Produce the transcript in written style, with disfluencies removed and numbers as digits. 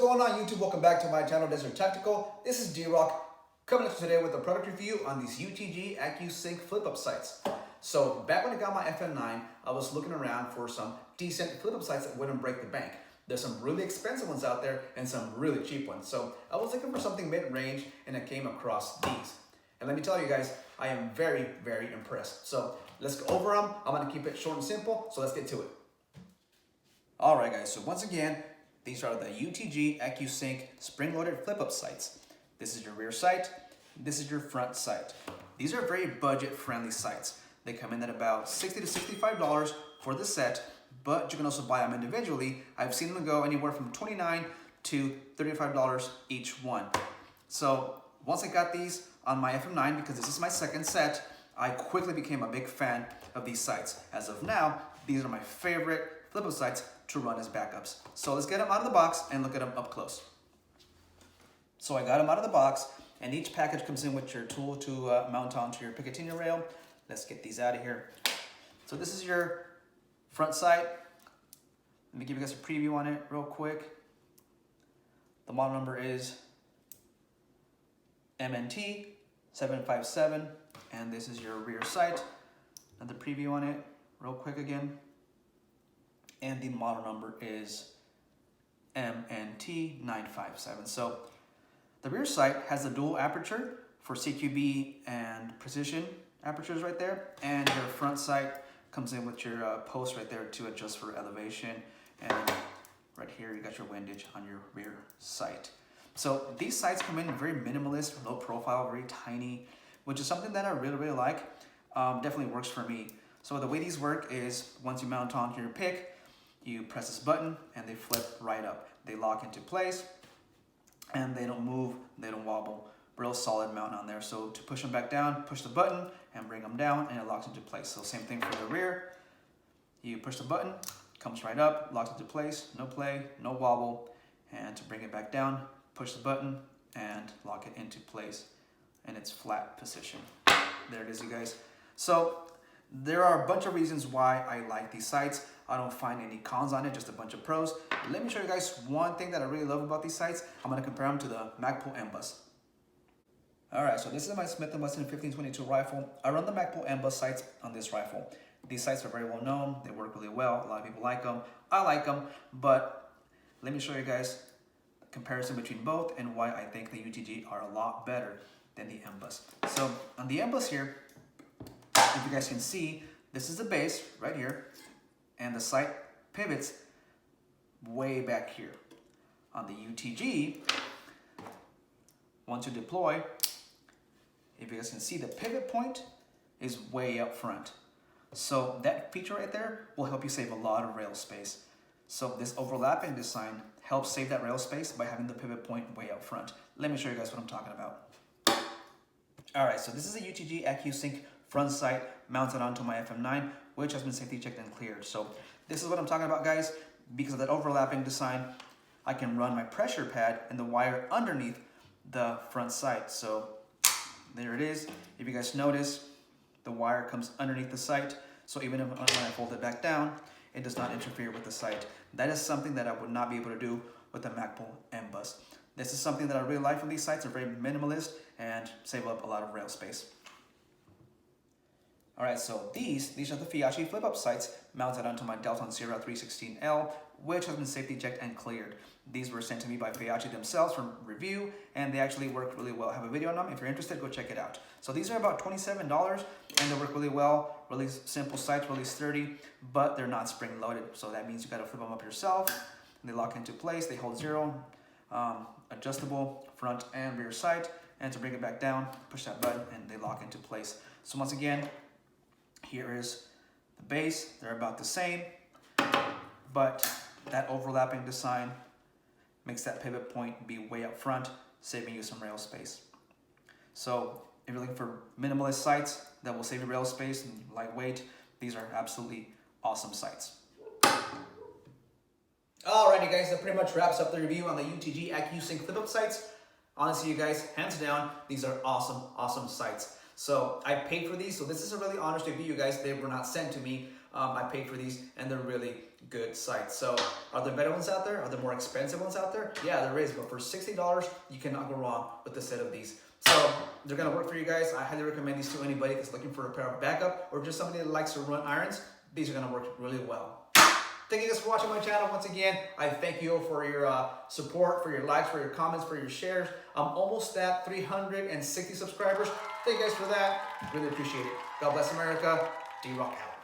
going on YouTube? Welcome back to my channel, Desert Tactical. This is D-Rock coming up today with a product review on these UTG Accu-Sync Flip Up sights. So back when I got my FM9, I was looking around for some decent flip up sights that wouldn't break the bank. There's some really expensive ones out there and some really cheap ones. So I was looking for something mid-range and I came across these. And let me tell you guys, I am very, very impressed. So let's go over them. I'm gonna keep it short and simple, so let's get to it. All right guys, so once again, these are the UTG Accu-Sync spring-loaded flip-up sights. This is your rear sight, this is your front sight. These are very budget-friendly sights. They come in at about $60 to $65 for the set, but you can also buy them individually. I've seen them go anywhere from $29 to $35 each one. So once I got these on my FM9, because this is my second set, I quickly became a big fan of these sights. As of now, these are my favorite flip-up sights to run as backups. So let's get them out of the box and look at them up close. So I got them out of the box, and each package comes in with your tool to mount onto your Picatinny rail. Let's get these out of here. So this is your front sight. Let me give you guys a preview on it real quick. The model number is MNT 757, and this is your rear sight. Another preview on it real quick again. And the model number is MNT 957. So the rear sight has a dual aperture for CQB and precision apertures right there, and your front sight comes in with your post right there to adjust for elevation, and right here you got your windage on your rear sight. So these sights come in very minimalist, low profile, very tiny, which is something that I really like. Definitely works for me. So the way these work is once you mount onto your pick, you press this button and they flip right up. They lock into place and they don't move, they don't wobble. Real solid mount on there. So to push them back down, push the button and bring them down and it locks into place. So same thing for the rear. You push the button, comes right up, locks into place, no play, no wobble. And to bring it back down, push the button and lock it into place in its flat position. There it is, you guys. So there are a bunch of reasons why I like these sights. I don't find any cons on it, just a bunch of pros. Let me show you guys one thing that I really love about these sights. I'm gonna compare them to the Magpul M-Bus. All right, so this is my Smith & Wesson 1522 rifle. I run the Magpul M-Bus sights on this rifle. These sights are very well known. They work really well. A lot of people like them. I like them, but let me show you guys the comparison between both and why I think the UTG are a lot better than the M-Bus. So on the M-Bus here, if you guys can see, this is the base right here, and the sight pivots way back here. On the UTG, once you deploy, if you guys can see, the pivot point is way up front. So that feature right there will help you save a lot of rail space. So this overlapping design helps save that rail space by having the pivot point way up front. Let me show you guys what I'm talking about. All right, so this is a UTG Accu-Sync front sight mounted onto my FM9, which has been safety checked and cleared. So this is what I'm talking about, guys. Because of that overlapping design, I can run my pressure pad and the wire underneath the front sight. So there it is. If you guys notice, the wire comes underneath the sight. So even if when I fold it back down, it does not interfere with the sight. That is something that I would not be able to do with the Magpul M-Bus. This is something that I really like from these sights. They're very minimalist and save up a lot of rail space. All right, so these are the Fiyachi flip-up sights mounted onto my Delton Sierra 316L, which has been safety checked and cleared. These were sent to me by Fiyachi themselves for review, and they actually work really well. I have a video on them. If you're interested, go check it out. So these are about $27, and they work really well. Really simple sights, really sturdy, but they're not spring-loaded. So that means you got to flip them up yourself. They lock into place. They hold zero, adjustable front and rear sight. And to bring it back down, push that button, and they lock into place. So once again, here is the base. They're about the same, but that overlapping design makes that pivot point be way up front, saving you some rail space. So if you're looking for minimalist sights that will save you rail space and lightweight, these are absolutely awesome sights. Alrighty guys, that pretty much wraps up the review on the UTG Accu-Sync Flip Up sights. Honestly, you guys, hands down, these are awesome sights. So I paid for these, so this is a really honest review, you guys. They were not sent to me. I paid for these, and they're really good sights. So are there better ones out there? Are there more expensive ones out there? Yeah, there is, but for $60, you cannot go wrong with a set of these. So they're gonna work for you guys. I highly recommend these to anybody that's looking for a pair of backup or just somebody that likes to run irons. These are gonna work really well. Thank you guys for watching my channel. Once again, I thank you for your support, for your likes, for your comments, for your shares. I'm almost at 360 subscribers. Thank you guys for that. Really appreciate it. God bless America. D-Rock out.